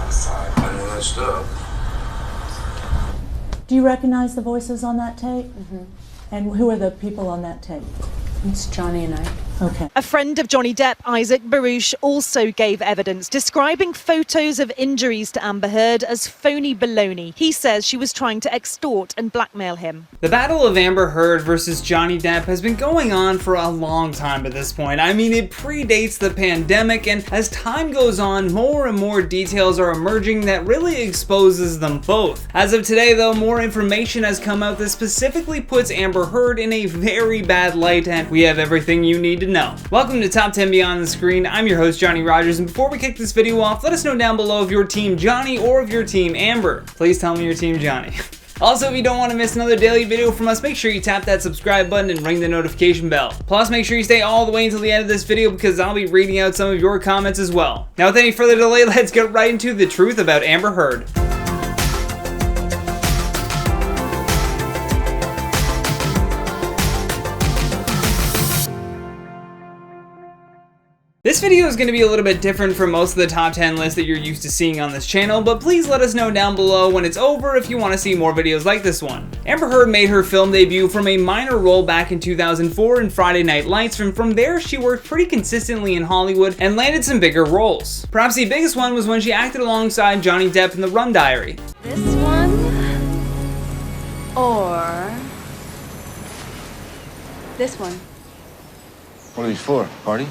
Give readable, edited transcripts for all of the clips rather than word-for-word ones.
I know that stuff. Do you recognize the voices on that tape? Mm-hmm. And who are the people on that tape? It's Johnny and I. Okay. A friend of Johnny Depp, Isaac Baruch, also gave evidence describing photos of injuries to Amber Heard as phony baloney. He says she was trying to extort and blackmail him. The battle of Amber Heard versus Johnny Depp has been going on for a long time at this point. I mean, it predates the pandemic, and as time goes on, more and more details are emerging that really exposes them both. As of today, though, more information has come out that specifically puts Amber Heard in a very bad light, and we have everything you need to know. Welcome to Top 10 Beyond the Screen. I'm your host, Johnny Rogers, and before we kick this video off, let us know down below if you're team Johnny or if you're team Amber. Please tell me you're team Johnny. Also, if you don't want to miss another daily video from us, make sure you tap that subscribe button and ring the notification bell. Plus, make sure you stay all the way until the end of this video because I'll be reading out some of your comments as well. Now, with any further delay, let's get right into the truth about Amber Heard. This video is going to be a little bit different from most of the top 10 lists that you're used to seeing on this channel, but please let us know down below when it's over if you want to see more videos like this one. Amber Heard made her film debut from a minor role back in 2004 in Friday Night Lights, and from there she worked pretty consistently in Hollywood and landed some bigger roles. Perhaps the biggest one was when she acted alongside Johnny Depp in The Rum Diary. This one or this one. What are these for? Party?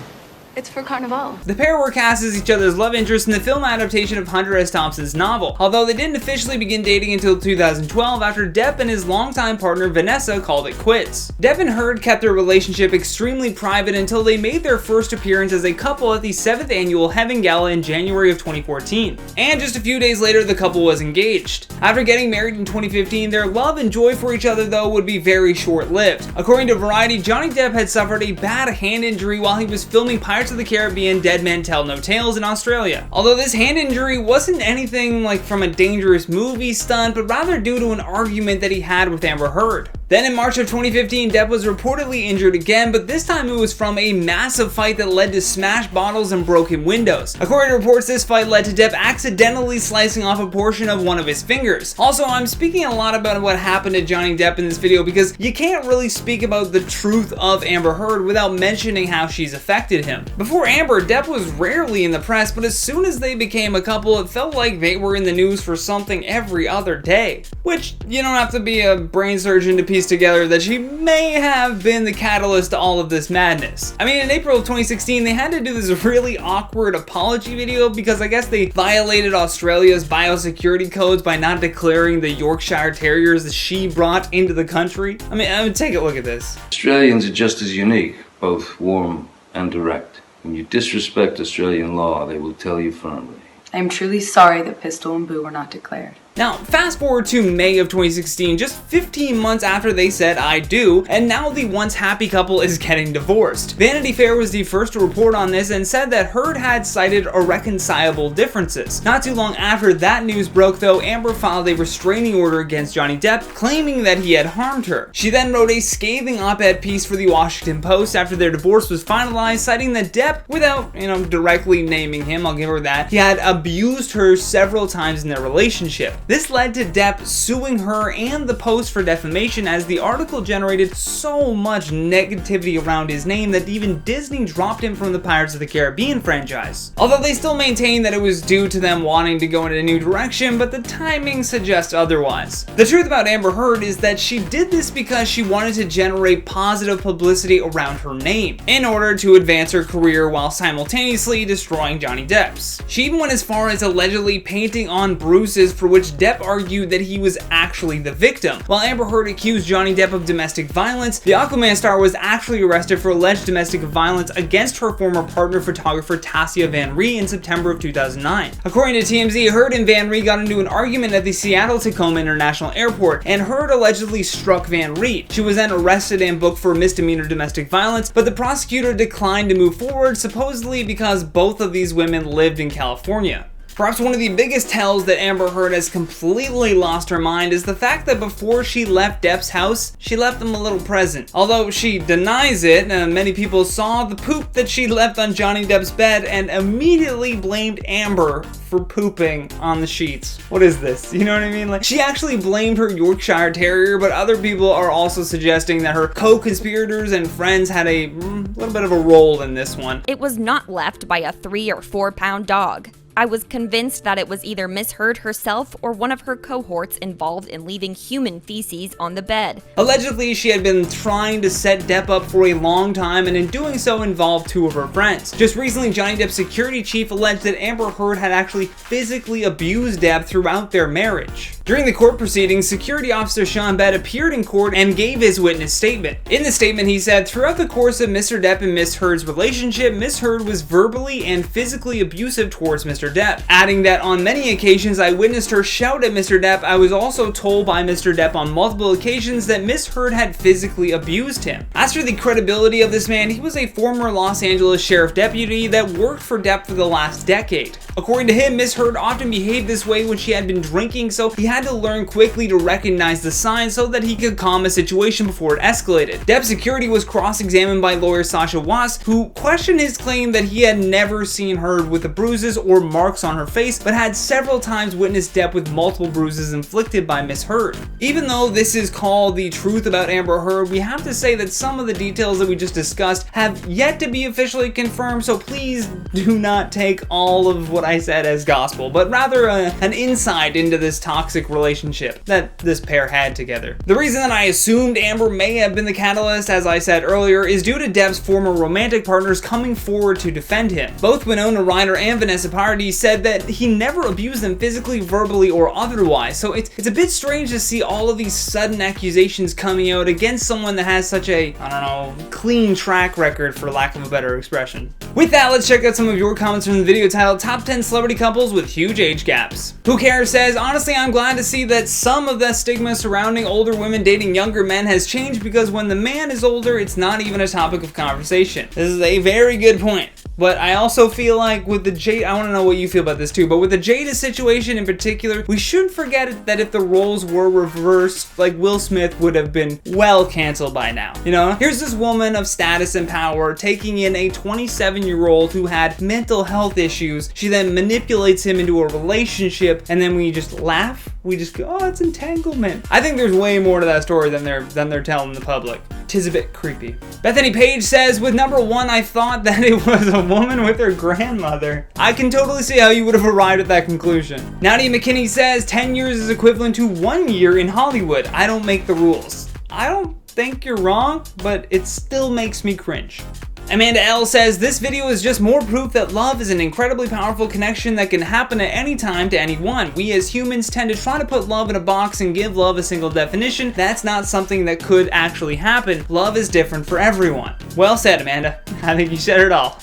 It's for Carnival. The pair were cast as each other's love interest in the film adaptation of Hunter S. Thompson's novel, although they didn't officially begin dating until 2012 after Depp and his longtime partner Vanessa called it quits. Depp and Heard kept their relationship extremely private until they made their first appearance as a couple at the 7th annual Heaven Gala in January of 2014. And just a few days later, the couple was engaged. After getting married in 2015, their love and joy for each other, though, would be very short-lived. According to Variety, Johnny Depp had suffered a bad hand injury while he was filming Pirates of the Caribbean Dead Men Tell No Tales in Australia. Although this hand injury wasn't anything like from a dangerous movie stunt, but rather due to an argument that he had with Amber Heard. Then in March of 2015, Depp was reportedly injured again, but this time it was from a massive fight that led to smashed bottles and broken windows. According to reports, this fight led to Depp accidentally slicing off a portion of one of his fingers. Also, I'm speaking a lot about what happened to Johnny Depp in this video because you can't really speak about the truth of Amber Heard without mentioning how she's affected him. Before Amber, Depp was rarely in the press, but as soon as they became a couple, it felt like they were in the news for something every other day. Which, you don't have to be a brain surgeon to piece together that she may have been the catalyst to all of this madness. I mean, in April of 2016, they had to do this really awkward apology video because I guess they violated Australia's biosecurity codes by not declaring the Yorkshire Terriers that she brought into the country. I mean, take a look at this. Australians are just as unique, both warm and direct. When you disrespect Australian law, they will tell you firmly. I am truly sorry that Pistol and Boo were not declared. Now, fast forward to May of 2016, just 15 months after they said I do, and now the once happy couple is getting divorced. Vanity Fair was the first to report on this and said that Heard had cited irreconcilable differences. Not too long after that news broke, though, Amber filed a restraining order against Johnny Depp, claiming that he had harmed her. She then wrote a scathing op-ed piece for the Washington Post after their divorce was finalized, citing that Depp, without, directly naming him, I'll give her that, he had abused her several times in their relationship. This led to Depp suing her and the Post for defamation, as the article generated so much negativity around his name that even Disney dropped him from the Pirates of the Caribbean franchise. Although they still maintain that it was due to them wanting to go in a new direction, but the timing suggests otherwise. The truth about Amber Heard is that she did this because she wanted to generate positive publicity around her name, in order to advance her career while simultaneously destroying Johnny Depp's. She even went as far as allegedly painting on bruises for which Depp argued that he was actually the victim. While Amber Heard accused Johnny Depp of domestic violence, the Aquaman star was actually arrested for alleged domestic violence against her former partner photographer Tassia Van Ree in September of 2009. According to TMZ, Heard and Van Ree got into an argument at the Seattle-Tacoma International Airport, and Heard allegedly struck Van Ree. She was then arrested and booked for misdemeanor domestic violence, but the prosecutor declined to move forward, supposedly because both of these women lived in California. Perhaps one of the biggest tells that Amber Heard has completely lost her mind is the fact that before she left Depp's house, she left him a little present. Although she denies it, many people saw the poop that she left on Johnny Depp's bed and immediately blamed Amber for pooping on the sheets. What is this? You know what I mean? Like, she actually blamed her Yorkshire Terrier, but other people are also suggesting that her co-conspirators and friends had a little bit of a role in this one. It was not left by a 3 or 4 pound dog. I was convinced that it was either Miss Heard herself or one of her cohorts involved in leaving human feces on the bed. Allegedly, she had been trying to set Depp up for a long time, and in doing so involved 2 of her friends. Just recently, Johnny Depp's security chief alleged that Amber Heard had actually physically abused Depp throughout their marriage. During the court proceedings, security officer Sean Bett appeared in court and gave his witness statement. In the statement, he said, "Throughout the course of Mr. Depp and Miss Heard's relationship, Miss Heard was verbally and physically abusive towards Mr. Depp," adding that on many occasions I witnessed her shout at Mr. Depp. I was also told by Mr. Depp on multiple occasions that Miss Heard had physically abused him. As for the credibility of this man, he was a former Los Angeles sheriff deputy that worked for Depp for the last decade. According to him, Miss Heard often behaved this way when she had been drinking, so he had to learn quickly to recognize the signs so that he could calm a situation before it escalated. Depp's security was cross-examined by lawyer Sasha Wass, who questioned his claim that he had never seen Heard with the bruises or marks on her face, but had several times witnessed Depp with multiple bruises inflicted by Miss Heard. Even though this is called The Truth About Amber Heard, we have to say that some of the details that we just discussed have yet to be officially confirmed, so please do not take all of what I said as gospel, but rather an insight into this toxic relationship that this pair had together. The reason that I assumed Amber may have been the catalyst, as I said earlier, is due to Depp's former romantic partners coming forward to defend him. Both Winona Ryder and Vanessa Paradis said that he never abused them physically, verbally, or otherwise, so it's a bit strange to see all of these sudden accusations coming out against someone that has such a, I don't know, clean track record, for lack of a better expression. With that, let's check out some of your comments from the video titled Top 10 Celebrity Couples with Huge Age Gaps. Who Cares says, "Honestly, I'm glad to see that some of the stigma surrounding older women dating younger men has changed, because when the man is older, it's not even a topic of conversation." This is a very good point. But I also feel like with the Jada, I want to know what you feel about this too, but with the Jada situation in particular, we shouldn't forget that if the roles were reversed, like Will Smith would have been well canceled by now. You know, here's this woman of status and power taking in a 27-year-old who had mental health issues. She then manipulates him into a relationship, and then we just laugh. We just go, "Oh, it's entanglement." I think there's way more to that story than they're telling the public. 'Tis a bit creepy. Bethany Page says, "With number 1, I thought that it was a woman with her grandmother." I can totally see how you would have arrived at that conclusion. Nadia McKinney says, 10 years is equivalent to 1 year in Hollywood. I don't make the rules. I don't think you're wrong, but it still makes me cringe. Amanda L says, "This video is just more proof that love is an incredibly powerful connection that can happen at any time to anyone. We as humans tend to try to put love in a box and give love a single definition. That's not something that could actually happen. Love is different for everyone." Well said, Amanda. I think you said it all.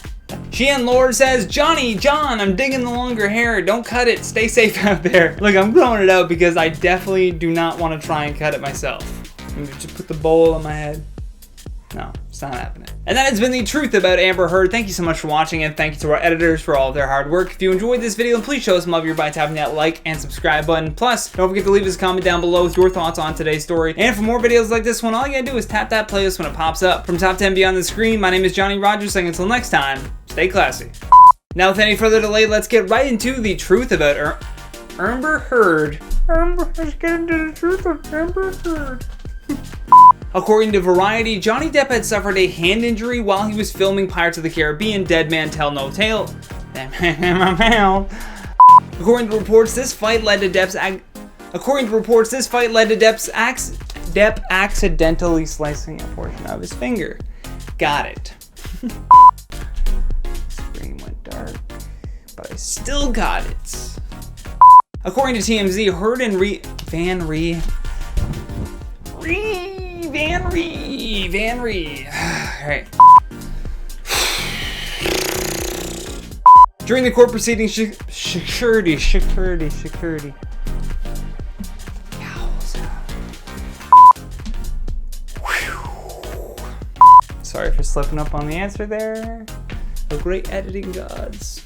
Sheehan Lord says, John, I'm digging the longer hair. Don't cut it. Stay safe out there." Look, I'm growing it out because I definitely do not want to try and cut it myself. I'm gonna just put the bowl on my head. No, it's not happening. And that has been The Truth About Amber Heard. Thank you so much for watching, and thank you to our editors for all of their hard work. If you enjoyed this video, please show us some love by tapping that like and subscribe button. Plus, don't forget to leave us a comment down below with your thoughts on today's story. And for more videos like this one, all you gotta do is tap that playlist when it pops up. From Top 10 Beyond the Screen, my name is Johnny Rogers, saying until next time, stay classy. Now, with any further delay, let's get right into the truth about Amber Heard. Let's get into the truth of Amber Heard. According to Variety, Johnny Depp had suffered a hand injury while he was filming Pirates of the Caribbean: Dead Man Tell No Tale. According to reports, this fight led to Depp accidentally slicing a portion of his finger. Got it. Screen went dark, but I still got it. According to TMZ, Heard and Van Ree. Alright. During the court proceedings, security. Sorry for slipping up on the answer there. The great editing gods.